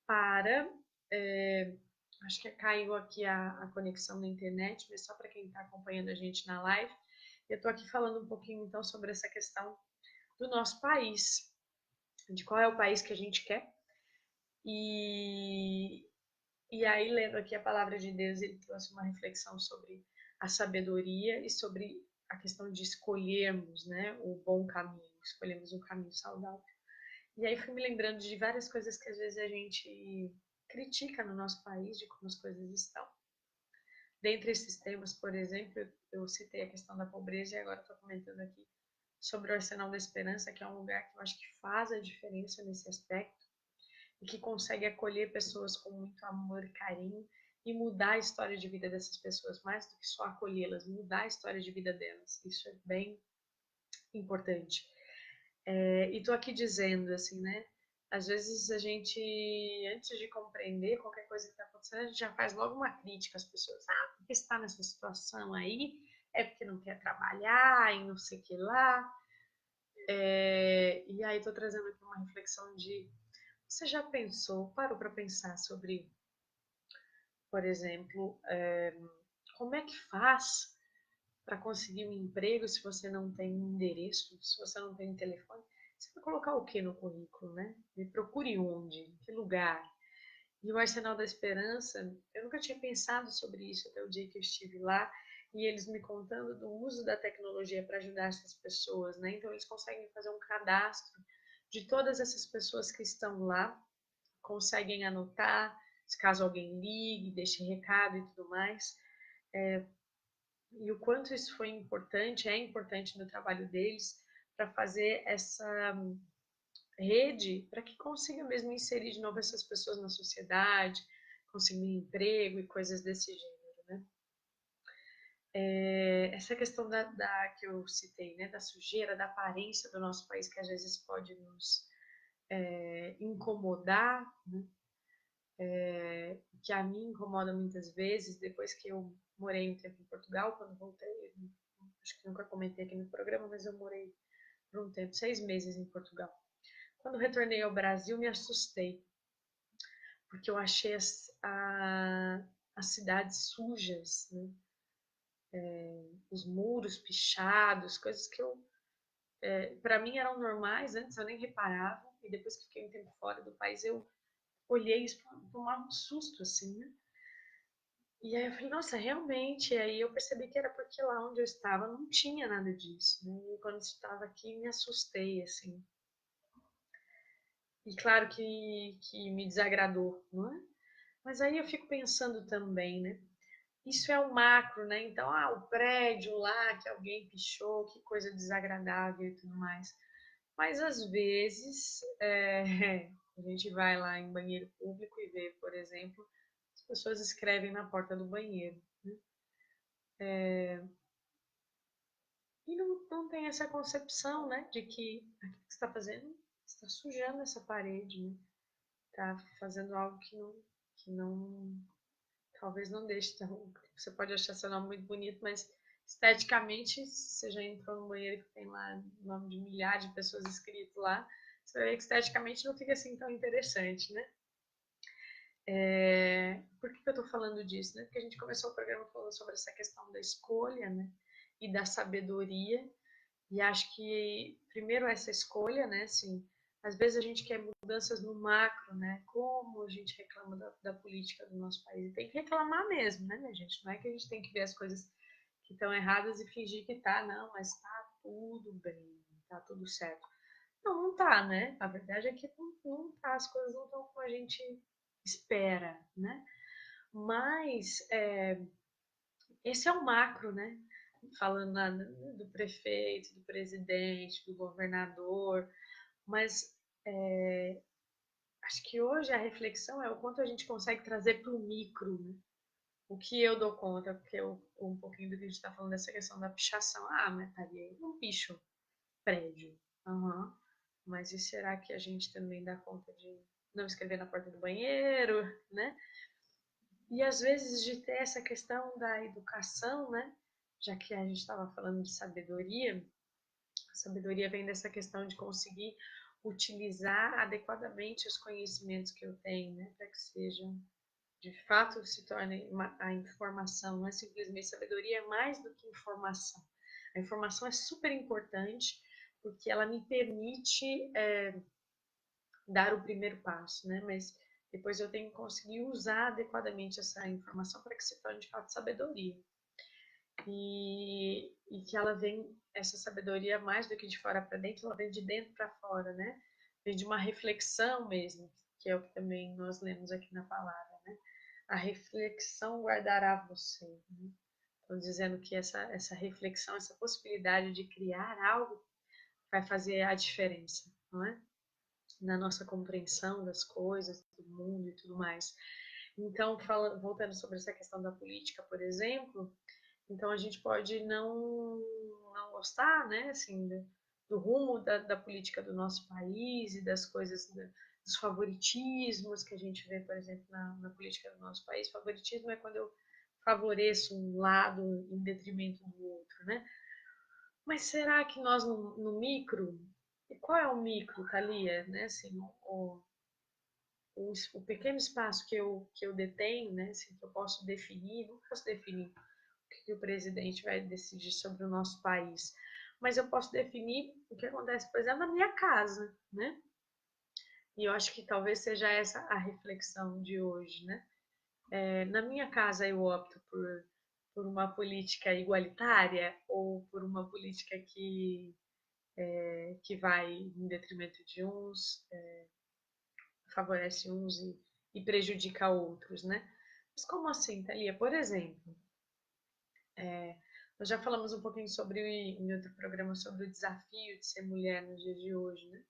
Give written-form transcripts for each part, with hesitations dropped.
para... é, acho que caiu aqui a conexão na internet, mas só para quem está acompanhando a gente na live. Eu estou aqui falando um pouquinho então sobre essa questão do nosso país, de qual é o país que a gente quer. E, e aí, lendo aqui a palavra de Deus, ele trouxe uma reflexão sobre a sabedoria e sobre a questão de escolhermos, né, o bom caminho, escolhermos um caminho saudável. E aí fui me lembrando de várias coisas que às vezes a gente critica no nosso país, de como as coisas estão. Dentre esses temas, por exemplo, eu citei a questão da pobreza e agora estou comentando aqui sobre o Arsenal da Esperança, que é um lugar que eu acho que faz a diferença nesse aspecto e que consegue acolher pessoas com muito amor e carinho e mudar a história de vida dessas pessoas, mais do que só acolhê-las, mudar a história de vida delas. Isso é bem importante. E estou aqui dizendo, assim, né? Às vezes a gente, antes de compreender qualquer coisa que está acontecendo, a gente já faz logo uma crítica às pessoas. Ah, porque está nessa situação aí, é porque não quer trabalhar e não sei o que lá. E aí estou trazendo aqui uma reflexão de, você já pensou, parou para pensar sobre, por exemplo, como é que faz para conseguir um emprego se você não tem um endereço, se você não tem um telefone? Você vai colocar o que no currículo, né? Me procure onde, em que lugar. E o Arsenal da Esperança, eu nunca tinha pensado sobre isso até o dia que eu estive lá e eles me contando do uso da tecnologia para ajudar essas pessoas, né? Então eles conseguem fazer um cadastro de todas essas pessoas que estão lá, conseguem anotar, se caso alguém ligue, deixe recado e tudo mais. E o quanto isso foi importante, é importante no trabalho deles para fazer essa rede para que consiga mesmo inserir de novo essas pessoas na sociedade, conseguir emprego e coisas desse gênero, né? Essa questão que eu citei, né, da sujeira, da aparência do nosso país, que às vezes pode nos incomodar, né? Que a mim incomoda muitas vezes, depois que eu morei um tempo em Portugal, quando voltei, acho que nunca comentei aqui no programa, mas eu morei por um tempo, 6 meses em Portugal. Quando retornei ao Brasil, me assustei, porque eu achei as cidades sujas, né? Os muros pichados, coisas que para mim eram normais, antes eu nem reparava, e depois que fiquei um tempo fora do país, eu olhei isso tomar um susto, assim, né? E aí eu falei, nossa, realmente, e aí eu percebi que era porque lá onde eu estava não tinha nada disso, né? E quando eu estava aqui, me assustei, assim. E claro que me desagradou, não é? Mas aí eu fico pensando também, né? Isso é o macro, né? Então, o prédio lá que alguém pichou, que coisa desagradável e tudo mais. Mas às vezes a gente vai lá em banheiro público e vê, por exemplo, as pessoas escrevem na porta do banheiro, né? E não tem essa concepção, né, de que aquilo que você está fazendo está sujando essa parede, né? Está fazendo algo que não talvez não deixe tão. Você pode achar seu nome muito bonito, mas esteticamente, se você já entrou no banheiro que tem lá o nome de milhares de pessoas escrito lá, você vai ver que esteticamente não fica assim tão interessante, né? Por que eu estou falando disso? Né? Porque a gente começou o programa falando sobre essa questão da escolha, né? E da sabedoria. E acho que, primeiro, essa escolha, né? Assim, às vezes a gente quer mudanças no macro, né? Como a gente reclama da política do nosso país. E tem que reclamar mesmo, né, minha gente? Não é que a gente tem que ver as coisas que estão erradas e fingir que tá, não, mas tá tudo bem, tá tudo certo. Não, não tá, né? A verdade é que não tá, as coisas não estão como a gente espera, né? Mas esse é o macro, né? Falando do prefeito, do presidente, do governador, mas acho que hoje a reflexão é o quanto a gente consegue trazer para o micro, né? O que eu dou conta, porque um pouquinho do que a gente está falando dessa questão da pichação. Ah, mas tá aí, não picho prédio. Uhum. Mas e será que a gente também dá conta de não escrever na porta do banheiro, né? E às vezes de ter essa questão da educação, né? Já que a gente estava falando de sabedoria, a sabedoria vem dessa questão de conseguir utilizar adequadamente os conhecimentos que eu tenho, né, para que sejam, de fato, se tornem a informação, não é simplesmente sabedoria, é mais do que informação. A informação é super importante porque ela me permite dar o primeiro passo, né? Mas depois eu tenho que conseguir usar adequadamente essa informação para que se torne de fato sabedoria. E que ela vem, essa sabedoria, mais do que de fora para dentro, ela vem de dentro para fora, né? Vem de uma reflexão mesmo, que é o que também nós lemos aqui na palavra, né? A reflexão guardará você. Né? Estou dizendo que essa reflexão, essa possibilidade de criar algo vai fazer a diferença, não é? Na nossa compreensão das coisas, do mundo e tudo mais. Então, voltando sobre essa questão da política, por exemplo, então a gente pode não gostar, né, assim, do rumo da política do nosso país e das coisas, dos favoritismos que a gente vê, por exemplo, na política do nosso país. Favoritismo é quando eu favoreço um lado em detrimento do outro, né? Mas será que nós no micro, e qual é o micro, Thalia, né, assim, o pequeno espaço que eu detenho, né, assim, que eu posso definir, não posso definir o que o presidente vai decidir sobre o nosso país, mas eu posso definir o que acontece, por exemplo, na minha casa, né? E eu acho que talvez seja essa a reflexão de hoje, né? Na minha casa eu opto por uma política igualitária ou por uma política que vai em detrimento de uns, favorece uns e prejudica outros, né? Mas como assim, Thalia? Por exemplo, nós já falamos um pouquinho sobre, em outro programa, sobre o desafio de ser mulher nos dias de hoje, né?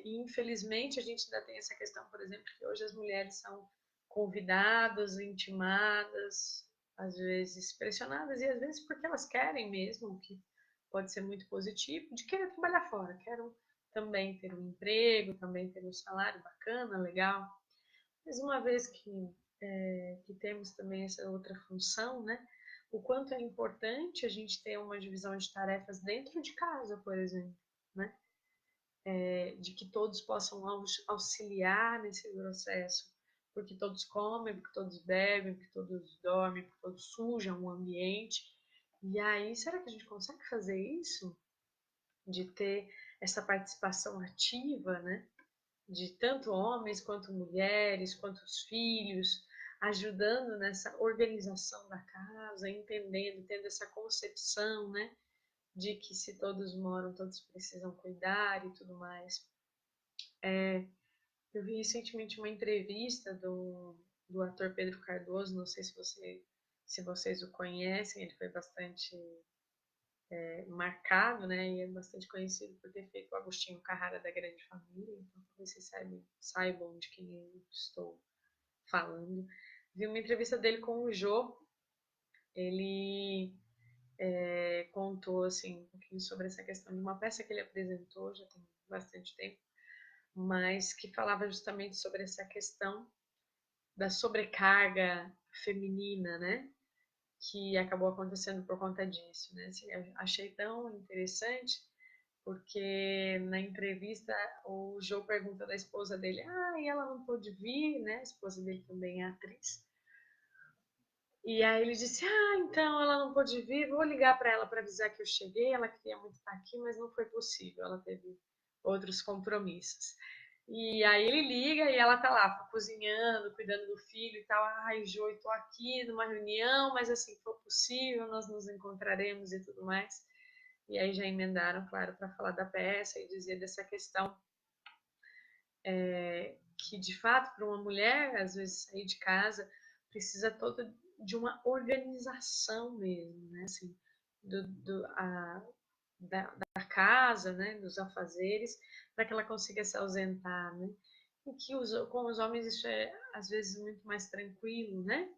E infelizmente a gente ainda tem essa questão, por exemplo, que hoje as mulheres são convidadas, intimadas, às vezes pressionadas, e às vezes porque elas querem mesmo, o que pode ser muito positivo, de querer trabalhar fora, querem também ter um emprego, também ter um salário bacana, legal. Mas uma vez que temos também essa outra função, né? O quanto é importante a gente ter uma divisão de tarefas dentro de casa, por exemplo, né? De que todos possam auxiliar nesse processo, porque todos comem, porque todos bebem, porque todos dormem, porque todos sujam o ambiente. E aí, será que a gente consegue fazer isso? De ter essa participação ativa, né? De tanto homens quanto mulheres, quanto os filhos, ajudando nessa organização da casa, entendendo, tendo essa concepção, né, de que se todos moram, todos precisam cuidar e tudo mais. Eu vi recentemente uma entrevista do ator Pedro Cardoso, não sei se vocês o conhecem, ele foi bastante marcado, né, e é bastante conhecido por ter feito o Agostinho Carrara da Grande Família, então talvez vocês saibam de quem eu estou falando. Vi uma entrevista dele com o Jô, ele contou assim, um pouquinho sobre essa questão de uma peça que ele apresentou, já tem bastante tempo, mas que falava justamente sobre essa questão da sobrecarga feminina, né? Que acabou acontecendo por conta disso, né? Assim, eu achei tão interessante porque na entrevista o Joe pergunta da esposa dele, e ela não pôde vir, né? A esposa dele também é atriz. E aí ele disse, então ela não pôde vir, vou ligar para ela para avisar que eu cheguei, ela queria muito estar aqui, mas não foi possível, ela teve outros compromissos. E aí ele liga e ela tá lá cozinhando, cuidando do filho e tal. Ai, Jô, eu tô aqui numa reunião, mas assim que for possível, nós nos encontraremos e tudo mais. E aí já emendaram, claro, para falar da peça e dizer dessa questão que, de fato, para uma mulher, às vezes, sair de casa precisa toda de uma organização mesmo, né? Assim, da casa, né? Dos afazeres, para que ela consiga se ausentar, né? E que com os homens isso é, às vezes, muito mais tranquilo, né?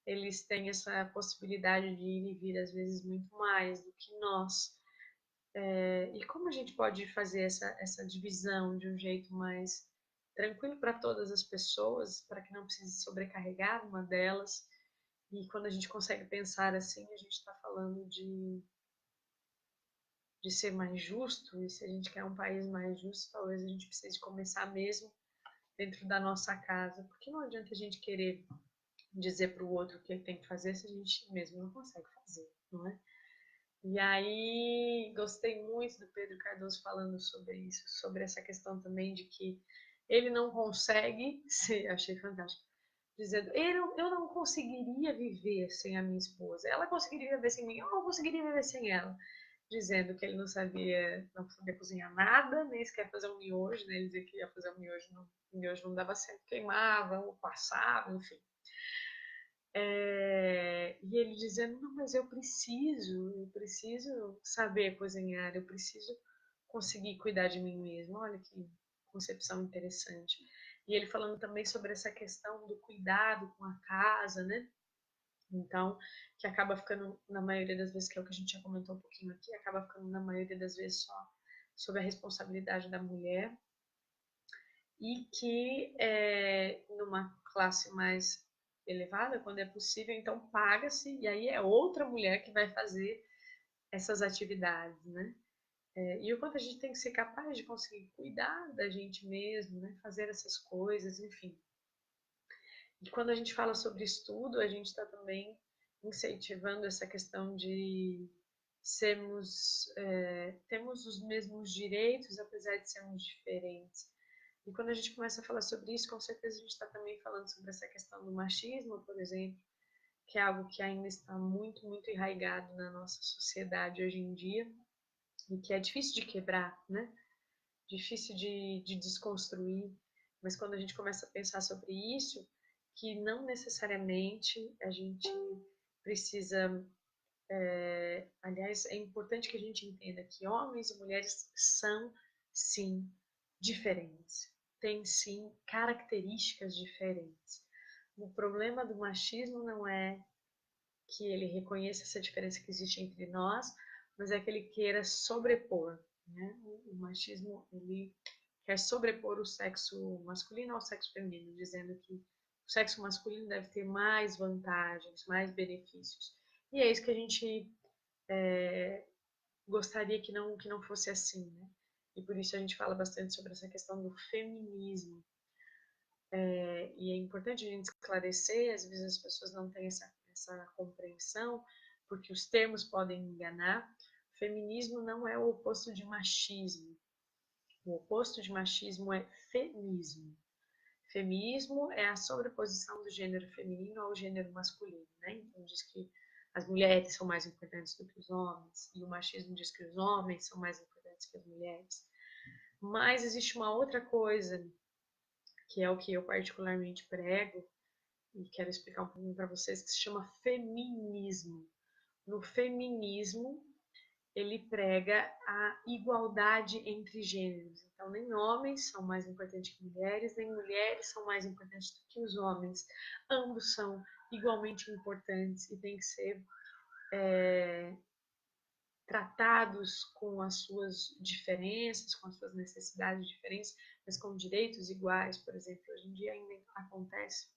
Eles têm essa possibilidade de ir e vir, às vezes, muito mais do que nós. E como a gente pode fazer essa divisão de um jeito mais tranquilo para todas as pessoas, para que não precise sobrecarregar uma delas? E quando a gente consegue pensar assim, a gente está falando de ser mais justo, e se a gente quer um país mais justo, talvez a gente precise começar mesmo dentro da nossa casa, porque não adianta a gente querer dizer para o outro o que ele tem que fazer se a gente mesmo não consegue fazer, não é? E aí, gostei muito do Pedro Cardoso falando sobre isso, sobre essa questão também de que ele não consegue ser, achei fantástico, dizendo, eu não conseguiria viver sem a minha esposa, ela conseguiria viver sem mim, eu não conseguiria viver sem ela, dizendo que ele não sabia cozinhar nada, nem sequer fazer um miojo, né? Ele dizia que ia fazer um miojo não dava certo, queimava, ou passava, enfim. E ele dizendo, não, mas eu preciso saber cozinhar, eu preciso conseguir cuidar de mim mesmo. Olha que concepção interessante. E ele falando também sobre essa questão do cuidado com a casa, né? Então, que acaba ficando, na maioria das vezes, que é o que a gente já comentou um pouquinho aqui, acaba ficando, na maioria das vezes, só sobre a responsabilidade da mulher. E que, numa classe mais elevada, quando é possível, então paga-se, e aí é outra mulher que vai fazer essas atividades, né? E o quanto a gente tem que ser capaz de conseguir cuidar da gente mesmo, né? Fazer essas coisas, enfim. E quando a gente fala sobre estudo, a gente está também incentivando essa questão de temos os mesmos direitos, apesar de sermos diferentes. E quando a gente começa a falar sobre isso, com certeza a gente está também falando sobre essa questão do machismo, por exemplo, que é algo que ainda está muito, muito enraizado na nossa sociedade hoje em dia e que é difícil de quebrar, né? Difícil de desconstruir. Mas quando a gente começa a pensar sobre isso, que não necessariamente a gente precisa. Aliás, é importante que a gente entenda que homens e mulheres são, sim, diferentes. Têm, sim, características diferentes. O problema do machismo não é que ele reconheça essa diferença que existe entre nós, mas é que ele queira sobrepor. Né? O machismo, ele quer sobrepor o sexo masculino ao sexo feminino, dizendo que o sexo masculino deve ter mais vantagens, mais benefícios. E é isso que a gente gostaria que não fosse assim, né? E por isso a gente fala bastante sobre essa questão do feminismo. E é importante a gente esclarecer, às vezes as pessoas não têm essa compreensão, porque os termos podem enganar. Feminismo não é o oposto de machismo. O oposto de machismo é feminismo. Feminismo é a sobreposição do gênero feminino ao gênero masculino, né? Então diz que as mulheres são mais importantes do que os homens, e o machismo diz que os homens são mais importantes que as mulheres. Mas existe uma outra coisa, que é o que eu particularmente prego, e quero explicar um pouquinho para vocês, que se chama feminismo. No feminismo, ele prega a igualdade entre gêneros. Então, nem homens são mais importantes que mulheres, nem mulheres são mais importantes do que os homens. Ambos são igualmente importantes e têm que ser tratados com as suas diferenças, com as suas necessidades diferentes, mas com direitos iguais. Por exemplo, hoje em dia ainda acontece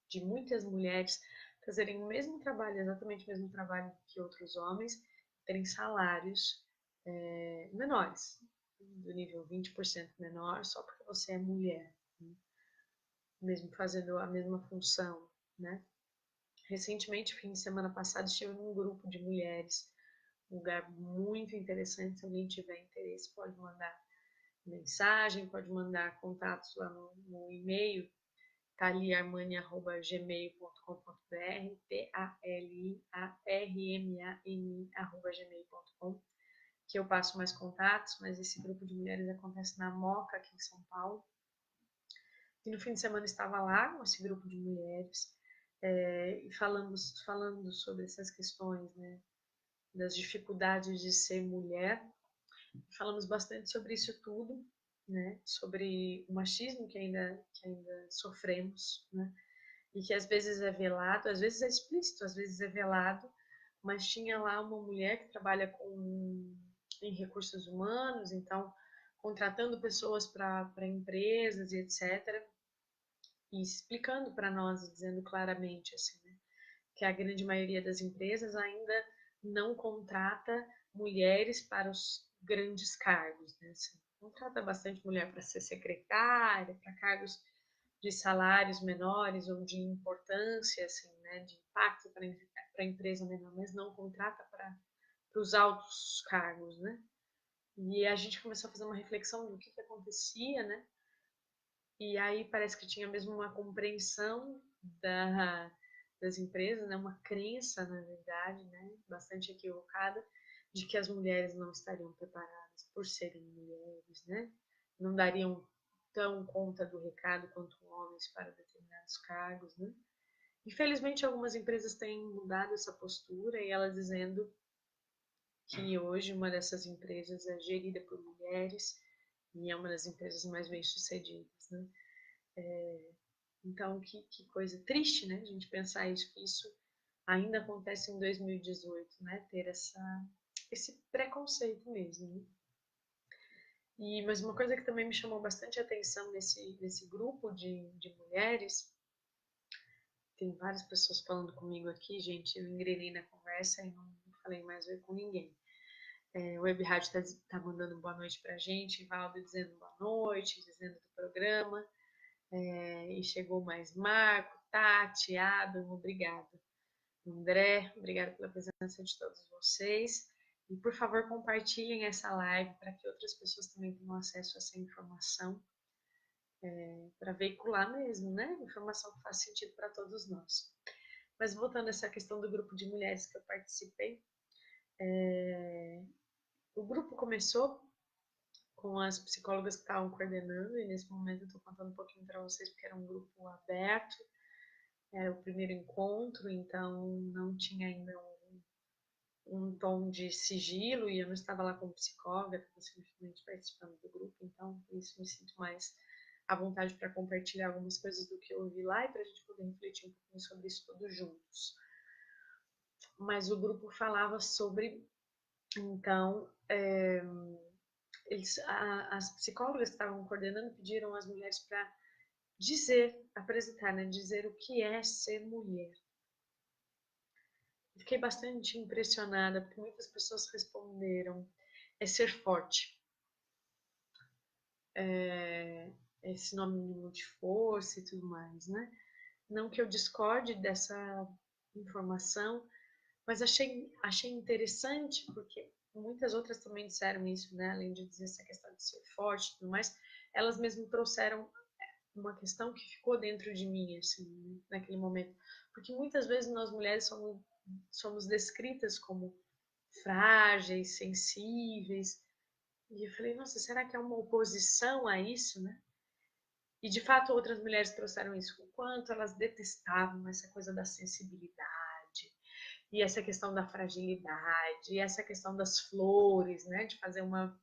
de muitas mulheres fazerem o mesmo trabalho, exatamente o mesmo trabalho que outros homens, terem salários menores, do nível 20% menor, só porque você é mulher, né? Mesmo fazendo a mesma função, né? Recentemente, fim de semana passado, estive num grupo de mulheres, um lugar muito interessante. Se alguém tiver interesse, pode mandar mensagem, pode mandar contatos lá no e-mail taliarmani@gmail.com.br, taliarmani@gmail.com, que eu passo mais contatos, mas esse grupo de mulheres acontece na Moca, aqui em São Paulo. E no fim de semana estava lá com esse grupo de mulheres, e falando sobre essas questões, né, das dificuldades de ser mulher. Falamos bastante sobre isso tudo, né, sobre o machismo que ainda sofremos, né, e que às vezes é velado, às vezes é explícito, às vezes é velado, mas tinha lá uma mulher que trabalha em recursos humanos, então contratando pessoas para empresas e etc. E explicando para nós, dizendo claramente assim, né, que a grande maioria das empresas ainda não contrata mulheres para os grandes cargos, né? Assim, contrata bastante mulher para ser secretária, para cargos de salários menores ou de importância, assim, né? De impacto para a empresa menor, mas não contrata para os altos cargos, né? E a gente começou a fazer uma reflexão do que acontecia, né? E aí parece que tinha mesmo uma compreensão das empresas, né? Uma crença, na verdade, né? Bastante equivocada, de que as mulheres não estariam preparadas por serem mulheres, né? Não dariam tão conta do recado quanto homens para determinados cargos, né? Infelizmente, algumas empresas têm mudado essa postura e elas dizendo que hoje uma dessas empresas é gerida por mulheres e é uma das empresas mais bem-sucedidas, né? Então, que coisa triste, né? A gente pensar isso, que isso ainda acontece em 2018, né? Ter esse preconceito mesmo, né? Mas uma coisa que também me chamou bastante atenção nesse grupo de mulheres, tem várias pessoas falando comigo aqui, gente, eu engrenei na conversa e não falei mais com ninguém. O Web Rádio tá mandando boa noite pra gente, Valdo dizendo boa noite, dizendo do programa. E chegou mais Marco, Tati, Adam, obrigada. André, obrigada pela presença de todos vocês. E por favor, compartilhem essa live para que outras pessoas também tenham acesso a essa informação, para veicular mesmo, né? Informação que faz sentido para todos nós. Mas voltando a essa questão do grupo de mulheres que eu participei, o grupo começou com as psicólogas que estavam coordenando, e nesse momento eu estou contando um pouquinho para vocês, porque era um grupo aberto, era o primeiro encontro, então não tinha ainda um tom de sigilo, e eu não estava lá como psicóloga, estava simplesmente participando do grupo, então por isso me sinto mais à vontade para compartilhar algumas coisas do que eu ouvi lá e para a gente poder refletir um pouquinho sobre isso todos juntos. Mas o grupo falava sobre, então, as psicólogas que estavam coordenando pediram às mulheres para apresentar, né, dizer o que é ser mulher. Fiquei bastante impressionada, porque muitas pessoas responderam: é ser forte, é sinônimo de força e tudo mais, né? Não que eu discorde dessa informação, mas achei interessante, porque muitas outras também disseram isso, né? Além de dizer essa questão de ser forte e tudo mais, elas mesmo trouxeram uma questão que ficou dentro de mim, assim, naquele momento. Porque muitas vezes nós mulheres somos descritas como frágeis, sensíveis. E eu falei, nossa, será que é uma oposição a isso, né? E de fato outras mulheres trouxeram isso, o quanto elas detestavam essa coisa da sensibilidade, e essa questão da fragilidade, e essa questão das flores, né? De fazer uma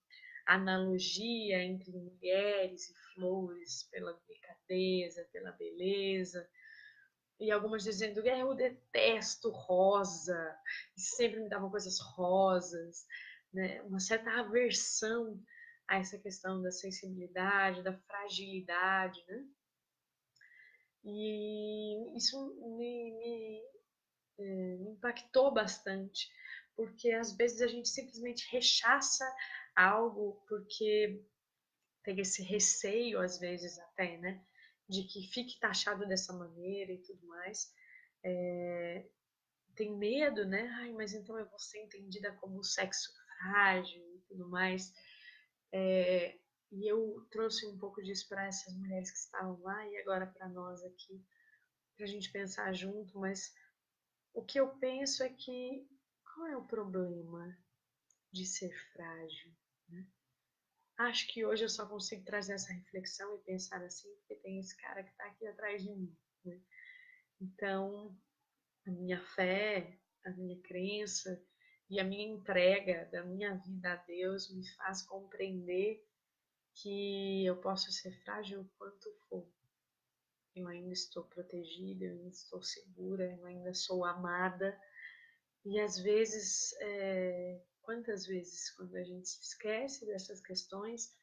analogia entre mulheres e flores pela delicadeza, pela beleza. E algumas dizendo, eu detesto rosa, e sempre me davam coisas rosas, né? Uma certa aversão a essa questão da sensibilidade, da fragilidade, né? E isso me impactou bastante, porque às vezes a gente simplesmente rechaça algo porque tem esse receio, às vezes até, né? De que fique taxado dessa maneira e tudo mais. Tem medo, né? Ai, mas então eu vou ser entendida como sexo frágil e tudo mais. E eu trouxe um pouco disso para essas mulheres que estavam lá e agora para nós aqui, para a gente pensar junto, mas o que eu penso é que qual é o problema de ser frágil, né? Acho que hoje eu só consigo trazer essa reflexão e pensar assim, porque tem esse cara que está aqui atrás de mim, né? Então, a minha fé, a minha crença e a minha entrega da minha vida a Deus me faz compreender que eu posso ser frágil o quanto for. Eu ainda estou protegida, eu ainda estou segura, eu ainda sou amada. E às vezes, quantas vezes, quando a gente se esquece dessas questões,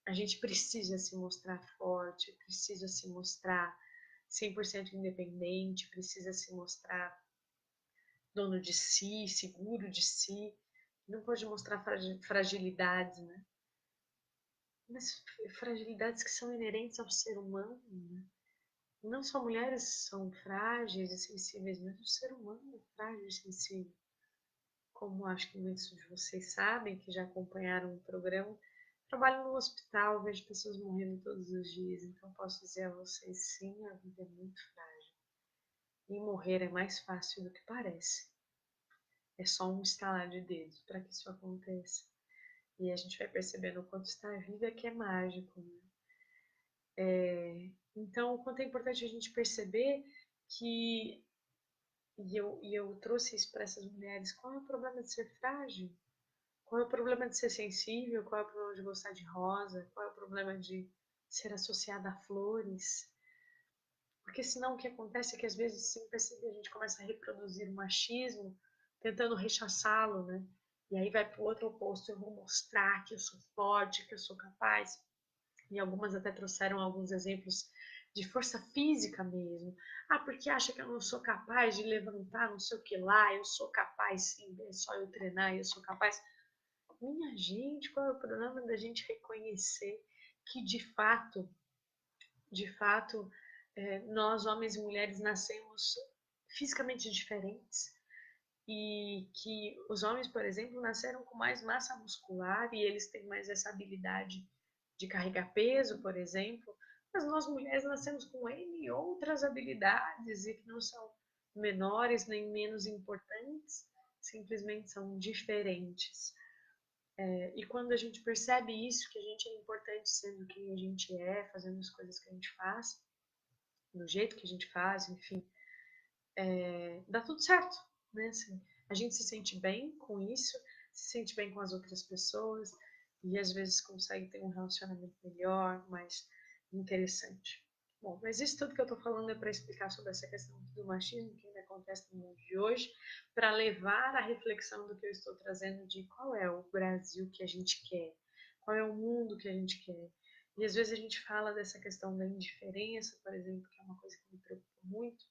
a gente precisa se mostrar forte, precisa se mostrar 100% independente, precisa se mostrar dono de si, seguro de si. não pode mostrar fragilidades, né? Mas fragilidades que são inerentes ao ser humano, né? Não só mulheres são frágeis e sensíveis, mas o ser humano é frágil e sensível. Como acho que muitos de vocês sabem, que já acompanharam o programa, trabalho no hospital, vejo pessoas morrendo todos os dias, então posso dizer a vocês, sim, a vida é muito frágil. E morrer é mais fácil do que parece. É só um estalar de dedos para que isso aconteça. E a gente vai percebendo o quanto estar vivo é que é mágico, né? Então, o quanto é importante a gente perceber que, e eu trouxe isso para essas mulheres, qual é o problema de ser frágil? Qual é o problema de ser sensível? Qual é o problema de gostar de rosa? Qual é o problema de ser associada a flores? Porque senão o que acontece é que às vezes, sem perceber, a gente começa a reproduzir o machismo, tentando rechaçá-lo, né? E aí vai para o outro oposto, eu vou mostrar que eu sou forte, que eu sou capaz. E algumas até trouxeram alguns exemplos de força física mesmo. Ah, porque acha que eu não sou capaz de levantar não sei o que lá, eu sou capaz sim, é só eu treinar, eu sou capaz. Minha gente, qual é o problema da gente reconhecer que de fato, nós, homens e mulheres, nascemos fisicamente diferentes e que os homens, por exemplo, nasceram com mais massa muscular e eles têm mais essa habilidade de carregar peso, por exemplo, mas nós mulheres nascemos com N outras habilidades e que não são menores nem menos importantes, simplesmente são diferentes. E quando a gente percebe isso, que a gente é importante sendo quem a gente é, fazendo as coisas que a gente faz, do jeito que a gente faz, enfim, dá tudo certo, né? Assim, a gente se sente bem com isso, se sente bem com as outras pessoas e às vezes consegue ter um relacionamento melhor, mais interessante. Bom, mas isso tudo que eu estou falando é para explicar sobre essa questão do machismo que ainda acontece no mundo de hoje, para levar a reflexão do que eu estou trazendo de qual é o Brasil que a gente quer, qual é o mundo que a gente quer. E às vezes a gente fala dessa questão da indiferença, por exemplo, que é uma coisa que me preocupa muito.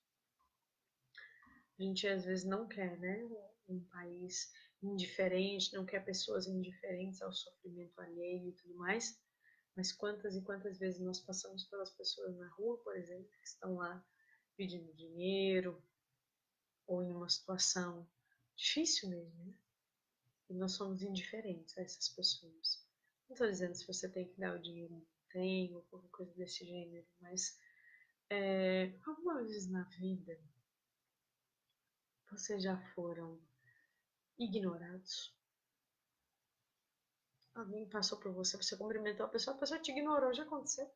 A gente às vezes não quer, né? Um país indiferente, não quer pessoas indiferentes ao sofrimento alheio e tudo mais. Mas quantas e quantas vezes nós passamos pelas pessoas na rua, por exemplo, que estão lá pedindo dinheiro ou em uma situação difícil mesmo, né? E nós somos indiferentes a essas pessoas. Não estou dizendo se você tem que dar o dinheiro ou não tem, ou qualquer coisa desse gênero, mas alguma vez na vida vocês já foram ignorados? Alguém passou por você, você cumprimentou a pessoa te ignorou, já aconteceu?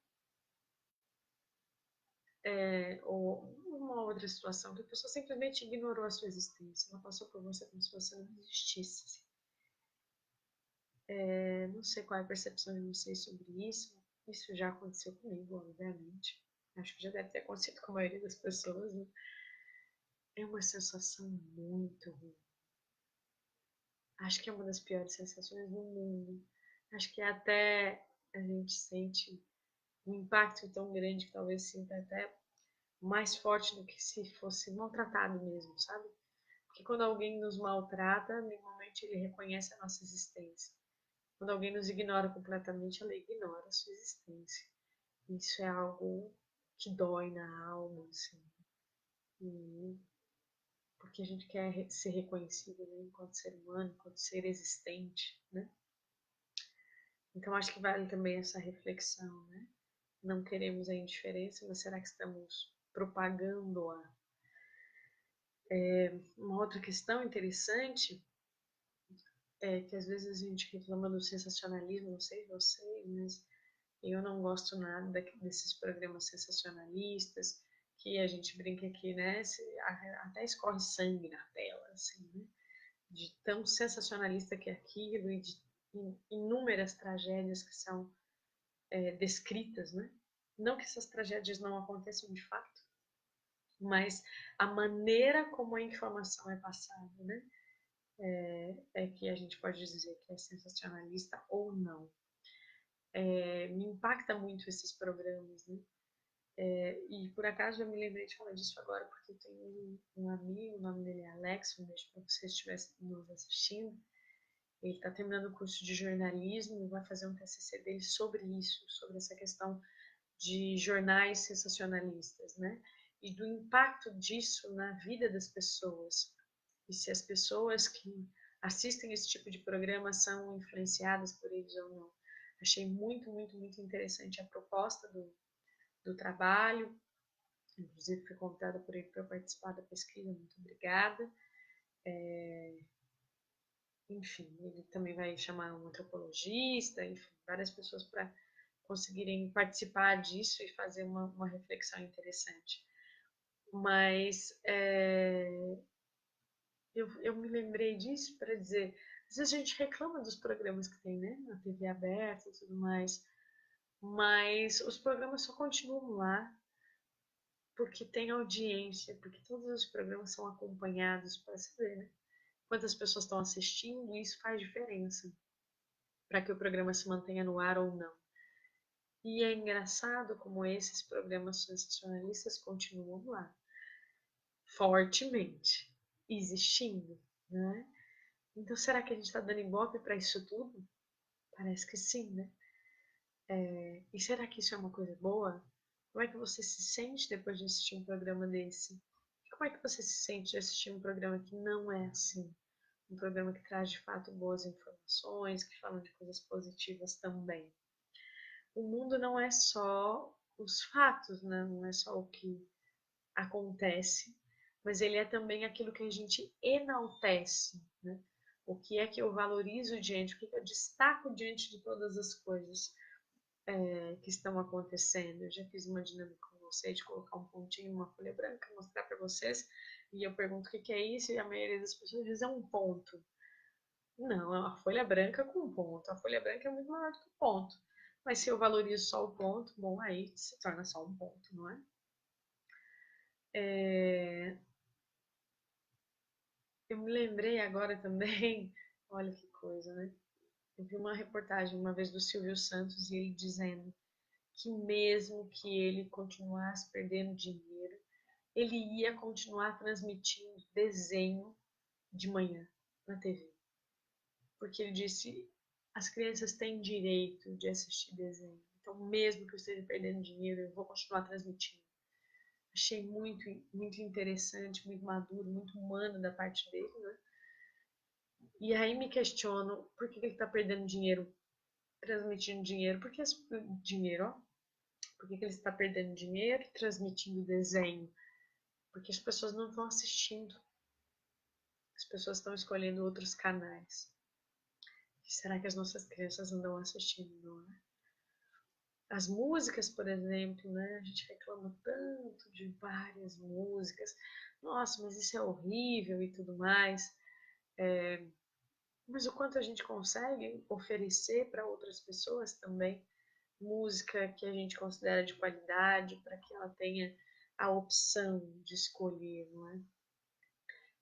Ou uma outra situação que a pessoa simplesmente ignorou a sua existência, ela passou por você como se você não existisse. Assim. Não sei qual é a percepção de vocês sobre isso. Isso já aconteceu comigo, obviamente. Acho que já deve ter acontecido com a maioria das pessoas. Né? É uma sensação muito ruim. Acho que é uma das piores sensações do mundo. Acho que até a gente sente um impacto tão grande que talvez sinta até mais forte do que se fosse maltratado mesmo, sabe? Porque quando alguém nos maltrata, normalmente ele reconhece a nossa existência. Quando alguém nos ignora completamente, ela ignora a sua existência. Isso é algo que dói na alma, assim. E porque a gente quer ser reconhecido, né, enquanto ser humano, enquanto ser existente, né? Então acho que vale também essa reflexão, né? Não queremos a indiferença, mas será que estamos propagando-a? Uma outra questão interessante é que às vezes a gente reclama do sensacionalismo, não sei vocês, mas eu não gosto nada desses programas sensacionalistas, que a gente brinca aqui, né? Até escorre sangue na tela, assim, né? De tão sensacionalista que é aquilo e de inúmeras tragédias que são descritas, né? Não que essas tragédias não aconteçam de fato, mas a maneira como a informação é passada, né? É que a gente pode dizer que é sensacionalista ou não. Me impacta muito esses programas, né? E por acaso eu me lembrei de falar disso agora, porque eu tenho um amigo, o nome dele é Alex, um beijo para você se estivesse nos assistindo, Ele está terminando o curso de jornalismo e vai fazer um TCC dele sobre isso, sobre essa questão de jornais sensacionalistas, né? E do impacto disso na vida das pessoas. E se as pessoas que assistem esse tipo de programa são influenciadas por eles ou não. Achei muito, muito, muito interessante a proposta do trabalho. Inclusive, fui convidada por ele para participar da pesquisa. Muito obrigada. Enfim, ele também vai chamar um antropologista, enfim, várias pessoas para conseguirem participar disso e fazer uma reflexão interessante. Mas eu me lembrei disso para dizer, às vezes a gente reclama dos programas que tem, né, na TV aberta e tudo mais, mas os programas só continuam lá porque tem audiência, porque todos os programas são acompanhados para se ver, né? Quantas pessoas estão assistindo, isso faz diferença para que o programa se mantenha no ar ou não. E é engraçado como esses programas sensacionalistas continuam lá, fortemente, existindo, né? Então, será que a gente está dando ibope para isso tudo? Parece que sim, né? E será que isso é uma coisa boa? Como é que você se sente depois de assistir um programa desse? Como é que você se sente de assistir um programa que não é assim? Um programa que traz de fato boas informações, que fala de coisas positivas também. O mundo não é só os fatos, né? Não é só o que acontece, mas ele é também aquilo que a gente enaltece, né? O que é que eu valorizo diante, o que eu destaco diante de todas as coisas que estão acontecendo. Eu já fiz uma dinâmica com você de colocar um pontinho, uma folha branca, mostrar para vocês, e eu pergunto o que é isso, e a maioria das pessoas diz é um ponto. Não, é uma folha branca com um ponto. A folha branca é muito maior do que o ponto. Mas se eu valorizo só o ponto, bom, aí se torna só um ponto, não é? Eu me lembrei agora também, olha que coisa, né? Eu vi uma reportagem uma vez do Silvio Santos e ele dizendo que mesmo que ele continuasse perdendo dinheiro, ele ia continuar transmitindo desenho de manhã na TV. Porque ele disse, as crianças têm direito de assistir desenho. Então, mesmo que eu esteja perdendo dinheiro, eu vou continuar transmitindo. Achei muito, muito interessante, muito maduro, muito humano da parte dele, né? E aí me questiono por que ele está perdendo dinheiro, transmitindo dinheiro, porque dinheiro, ó, por que ele está perdendo dinheiro transmitindo desenho? Porque as pessoas não estão assistindo, as pessoas estão escolhendo outros canais. E será que as nossas crianças andam assistindo, não é? As músicas, por exemplo, né? A gente reclama tanto de várias músicas. Nossa, mas isso é horrível e tudo mais. Mas o quanto a gente consegue oferecer para outras pessoas também música que a gente considera de qualidade, para que ela tenha a opção de escolher, não é?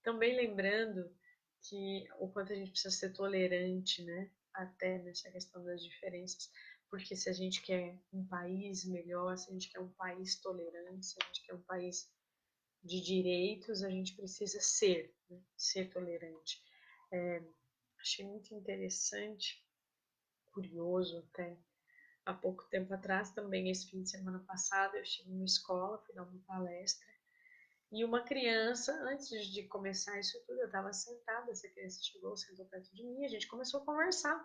Também lembrando que o quanto a gente precisa ser tolerante, né? Até nessa questão das diferenças, porque se a gente quer um país melhor, se a gente quer um país tolerante, se a gente quer um país de direitos, a gente precisa ser, né? Ser tolerante. Achei muito interessante, curioso até. Há pouco tempo atrás, também esse fim de semana passado, eu estive numa escola, fui dar uma palestra, e uma criança, antes de começar isso tudo, eu estava sentada, essa criança chegou, sentou perto de mim, a gente começou a conversar.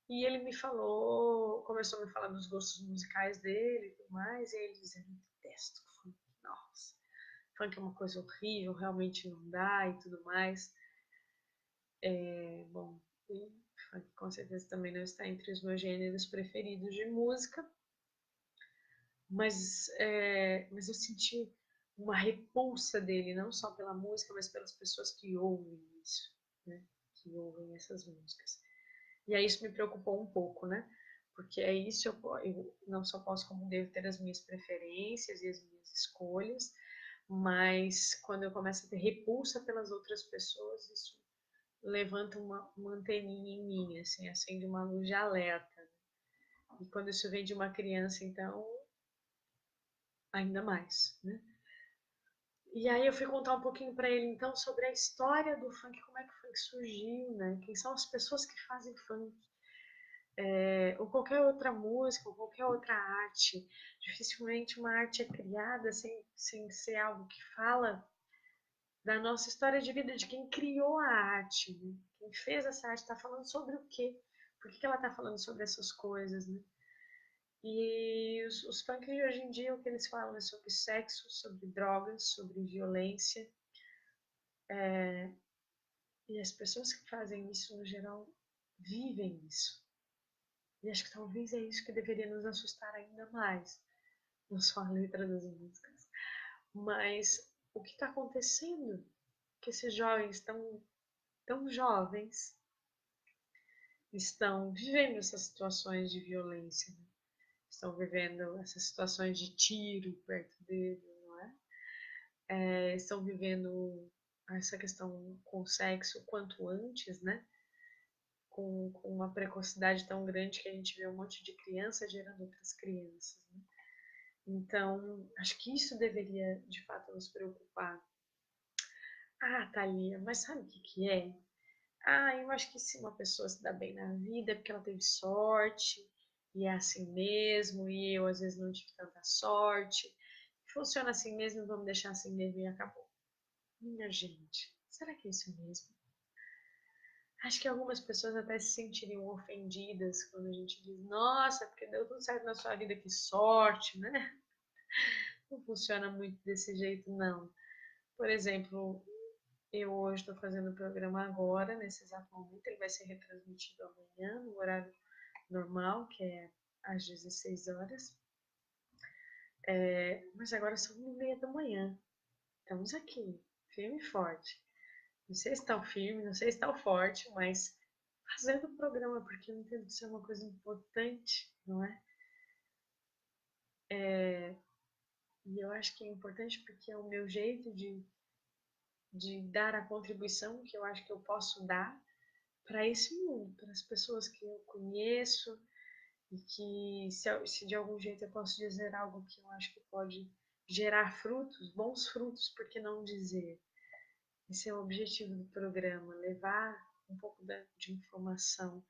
E ele me falou, começou a me falar dos gostos musicais dele e tudo mais, e aí ele dizia, eu detesto funk, nossa, funk é uma coisa horrível, realmente não dá e tudo mais. Bom, e funk com certeza também não está entre os meus gêneros preferidos de música, mas eu senti uma repulsa dele, não só pela música, mas pelas pessoas que ouvem isso, né? Que ouvem essas músicas. E aí isso me preocupou um pouco, né? Porque é isso, eu não só posso como devo ter as minhas preferências e as minhas escolhas, mas quando eu começo a ter repulsa pelas outras pessoas, isso levanta uma anteninha em mim, assim, acende uma luz de alerta. E quando isso vem de uma criança, então, ainda mais, né? E aí eu fui contar um pouquinho para ele então sobre a história do funk, como é que o funk surgiu, né? Quem são as pessoas que fazem funk, ou qualquer outra música, ou qualquer outra arte. Dificilmente uma arte é criada sem ser algo que fala da nossa história de vida, de quem criou a arte, né? Quem fez essa arte está falando sobre o quê? Por que ela está falando sobre essas coisas, né? E os funk de hoje em dia, o que eles falam é sobre sexo, sobre drogas, sobre violência. E as pessoas que fazem isso, no geral, vivem isso. E acho que talvez é isso que deveria nos assustar ainda mais. Não só a letra das músicas, mas o que está acontecendo? Que esses jovens tão jovens estão vivendo essas situações de violência, né? Estão vivendo essas situações de tiro perto deles, não é? Estão vivendo essa questão com o sexo quanto antes, né? Com uma precocidade tão grande que a gente vê um monte de criança gerando outras crianças, né? Então, acho que isso deveria, de fato, nos preocupar. Ah, Thalia, mas sabe o que que é? Ah, eu acho que se uma pessoa se dá bem na vida é porque ela teve sorte, e é assim mesmo, e eu às vezes não tive tanta sorte. Funciona assim mesmo, vamos deixar assim mesmo e acabou. Minha gente, será que é isso mesmo? Acho que algumas pessoas até se sentiriam ofendidas quando a gente diz, nossa, porque deu tudo certo na sua vida, que sorte, né? Não funciona muito desse jeito, não. Por exemplo, eu hoje estou fazendo o programa agora, nesse exato momento, ele vai ser retransmitido amanhã, no horário normal, que é às 16 horas. Mas agora são 1h30 da manhã. Estamos aqui, firme e forte. Não sei se está firme, não sei se está forte, mas fazendo o programa, porque eu entendo que isso é uma coisa importante, não é? E eu acho que é importante porque é o meu jeito de dar a contribuição que eu acho que eu posso dar para esse mundo, para as pessoas que eu conheço e que se de algum jeito eu posso dizer algo que eu acho que pode gerar frutos, bons frutos, por que não dizer? Esse é o objetivo do programa, levar um pouco de informação,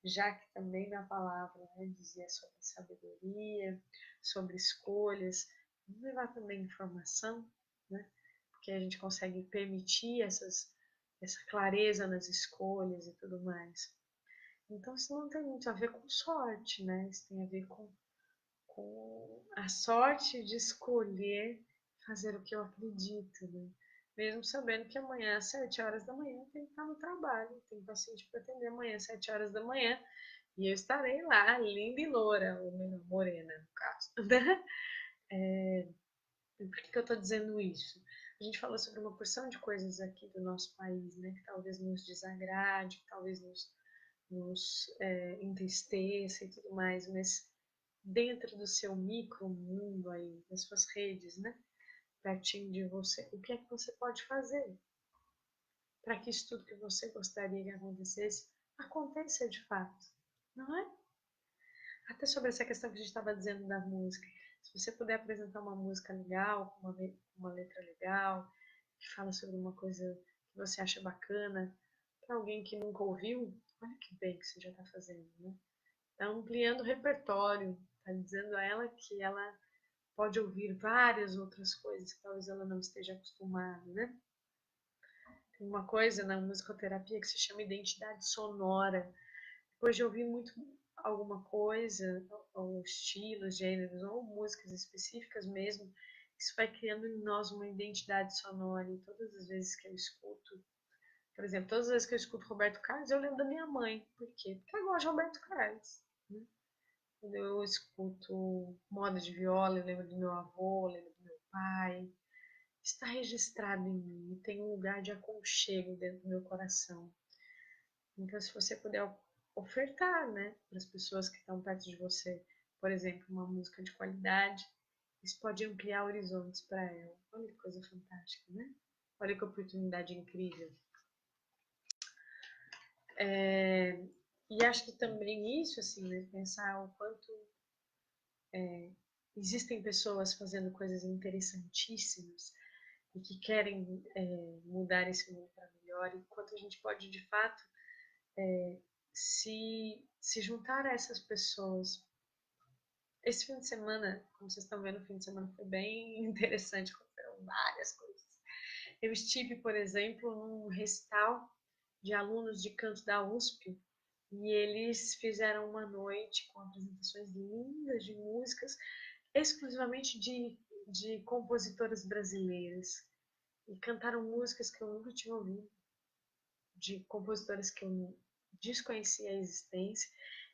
já que também na palavra, né, dizia sobre sabedoria, sobre escolhas, vamos levar também informação, né? Porque a gente consegue permitir essa clareza nas escolhas e tudo mais. Então isso não tem muito a ver com sorte, né? Isso tem a ver com a sorte de escolher fazer o que eu acredito, né? Mesmo sabendo que amanhã às 7 horas da manhã tem que estar no trabalho, tem paciente para atender amanhã às 7 horas da manhã e eu estarei lá, linda e loura, ou melhor, morena, no caso, né? E por que eu estou dizendo isso? A gente falou sobre uma porção de coisas aqui do nosso país, né, que talvez nos desagrade, que talvez nos entristeça e tudo mais, mas dentro do seu micro mundo aí, das suas redes, né, pertinho de você, o que é que você pode fazer para que isso tudo que você gostaria que acontecesse, aconteça de fato, não é? Até sobre essa questão que a gente estava dizendo da música. Se você puder apresentar uma música legal, com uma letra legal, que fala sobre uma coisa que você acha bacana, para alguém que nunca ouviu, olha que bem que você já está fazendo, né? Está ampliando o repertório, está dizendo a ela que ela pode ouvir várias outras coisas que talvez ela não esteja acostumada, né? Tem uma coisa na musicoterapia que se chama identidade sonora. Depois de ouvir muito alguma coisa, ou estilos, gêneros, ou músicas específicas mesmo, isso vai criando em nós uma identidade sonora. E todas as vezes que eu escuto, por exemplo, todas as vezes que eu escuto Roberto Carlos, eu lembro da minha mãe. Por quê? Porque eu gosto de Roberto Carlos, né? Quando eu escuto moda de viola, eu lembro do meu avô, eu lembro do meu pai. Está registrado em mim e tem um lugar de aconchego dentro do meu coração. Então, se você puder ofertar, né, para as pessoas que estão perto de você, por exemplo, uma música de qualidade, isso pode ampliar horizontes para ela. Olha que coisa fantástica, né? Olha que oportunidade incrível. E acho que também isso, assim, né, pensar o quanto existem pessoas fazendo coisas interessantíssimas, e que querem mudar esse mundo para melhor, e quanto a gente pode, de fato, se juntar a essas pessoas. Esse fim de semana, como vocês estão vendo, o fim de semana foi bem interessante, aconteceram várias coisas. Eu estive, por exemplo, num recital de alunos de canto da USP, e eles fizeram uma noite com apresentações lindas de músicas, exclusivamente de compositoras brasileiras. E cantaram músicas que eu nunca tinha ouvido, de compositoras que eu desconhecia a existência,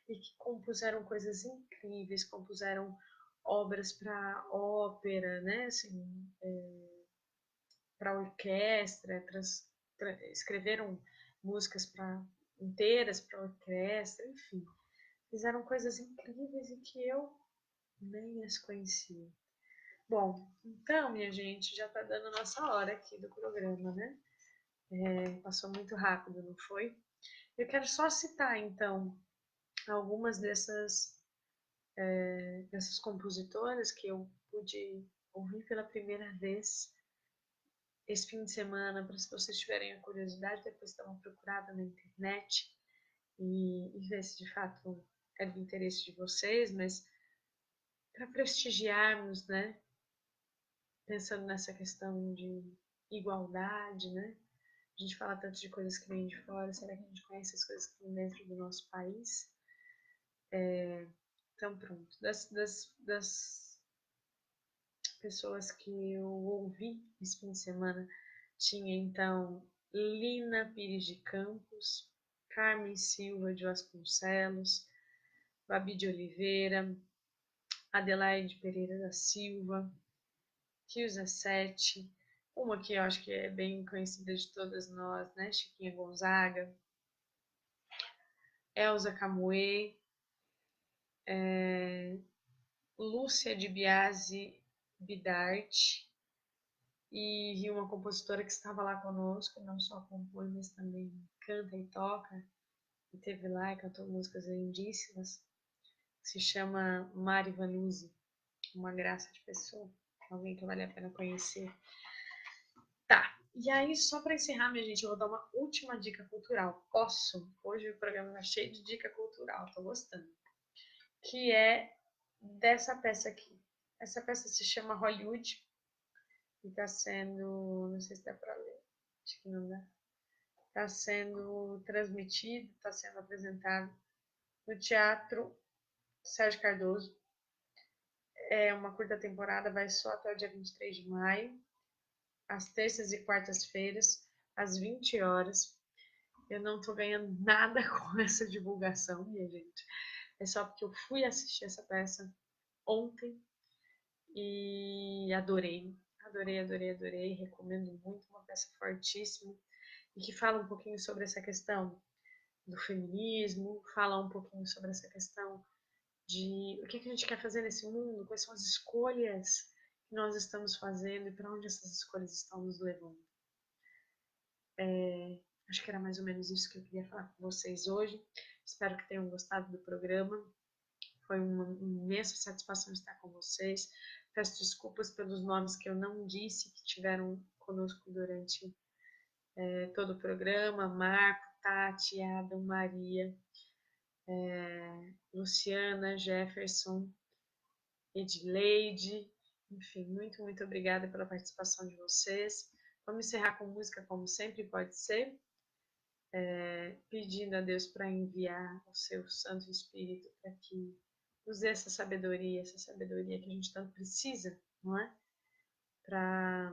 e que compuseram coisas incríveis, compuseram obras para ópera, né? Assim, para orquestra, escreveram músicas inteiras para orquestra, enfim. Fizeram coisas incríveis e que eu nem as conhecia. Bom, então, minha gente, já está dando a nossa hora aqui do programa, né? Passou muito rápido, não foi? Eu quero só citar, então, algumas dessas compositoras que eu pude ouvir pela primeira vez esse fim de semana, para se vocês tiverem a curiosidade, depois dar uma procurada na internet e ver se de fato é do interesse de vocês, mas para prestigiarmos, né? Pensando nessa questão de igualdade, né? A gente fala tanto de coisas que vêm de fora, será que a gente conhece as coisas que vêm dentro do nosso país? Então, pronto. Das pessoas que eu ouvi esse fim de semana, tinha então Lina Pires de Campos, Carmen Silva de Vasconcelos, Babi de Oliveira, Adelaide Pereira da Silva, Kilza Sete, uma que eu acho que é bem conhecida de todas nós, né? Chiquinha Gonzaga, Elza Camuê, Lúcia de Biasi Bidarte, e uma compositora que estava lá conosco, não só compõe, mas também canta e toca, e teve lá e cantou músicas lindíssimas, se chama Mari Vanuzzi, uma graça de pessoa, alguém que vale a pena conhecer. Tá, e aí só para encerrar, minha gente, eu vou dar uma última dica cultural. Posso? Hoje o programa tá cheio de dica cultural, tô gostando. Que é dessa peça aqui. Essa peça se chama Hollywood e está sendo, não sei se dá para ler, acho que não dá. Está sendo transmitido, está sendo apresentado no Teatro Sérgio Cardoso. É uma curta temporada, vai só até o dia 23 de maio, às terças e quartas-feiras, às 20 horas. Eu não estou ganhando nada com essa divulgação, minha gente. É só porque eu fui assistir essa peça ontem e adorei. Adorei, adorei, adorei. Recomendo muito, uma peça fortíssima e que fala um pouquinho sobre essa questão do feminismo, fala um pouquinho sobre essa questão de o que a gente quer fazer nesse mundo, quais são as escolhas que nós estamos fazendo e para onde essas escolhas estão nos levando. Acho que era mais ou menos isso que eu queria falar com vocês hoje. Espero que tenham gostado do programa. Foi uma imensa satisfação estar com vocês. Peço desculpas pelos nomes que eu não disse, que tiveram conosco durante todo o programa. Marco, Tati, Adam, Maria, Luciana, Jefferson, Edileide. Enfim, muito, muito obrigada pela participação de vocês. Vamos encerrar com música, como sempre pode ser. Pedindo a Deus para enviar o seu Santo Espírito para que nos dê essa sabedoria que a gente tanto precisa, não é? Para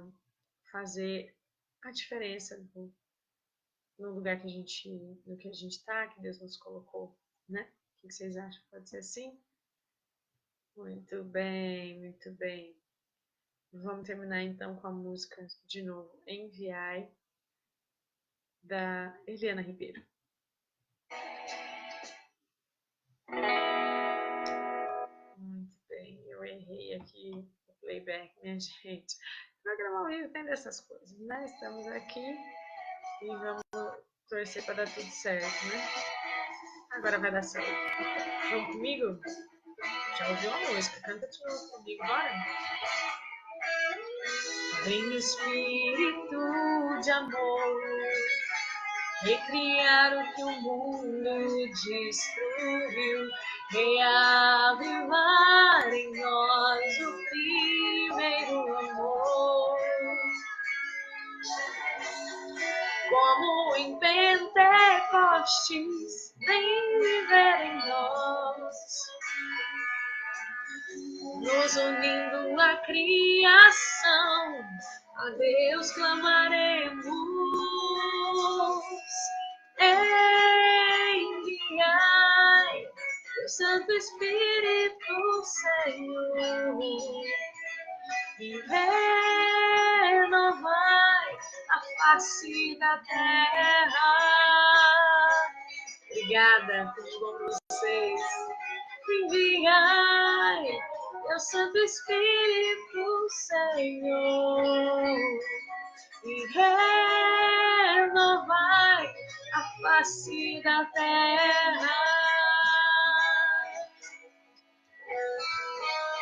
fazer a diferença no lugar que a gente, no que a gente está, que Deus nos colocou, né? O que vocês acham? Pode ser assim? Muito bem, muito bem. Vamos terminar então com a música de novo, Enviai, da Eliana Ribeiro. Muito bem, eu errei aqui o playback, minha gente. O programa ao vivo tem dessas coisas, né? Estamos aqui e vamos torcer para dar tudo certo, né? Agora vai dar certo. Vamos comigo? Já ouviu a música? Canta de novo comigo, bora? Vem Espírito de amor, recriar o que o mundo destruiu, reavivar em nós o primeiro amor. Como em Pentecostes, vem viver em nós, nos unindo à criação, a Deus clamaremos. Enviai o Santo Espírito, Senhor, e renovai a face da terra. Obrigada, tudo bom pra vocês? Enviai teu Santo Espírito, Senhor, e renovai a face da terra.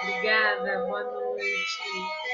Obrigada, boa noite.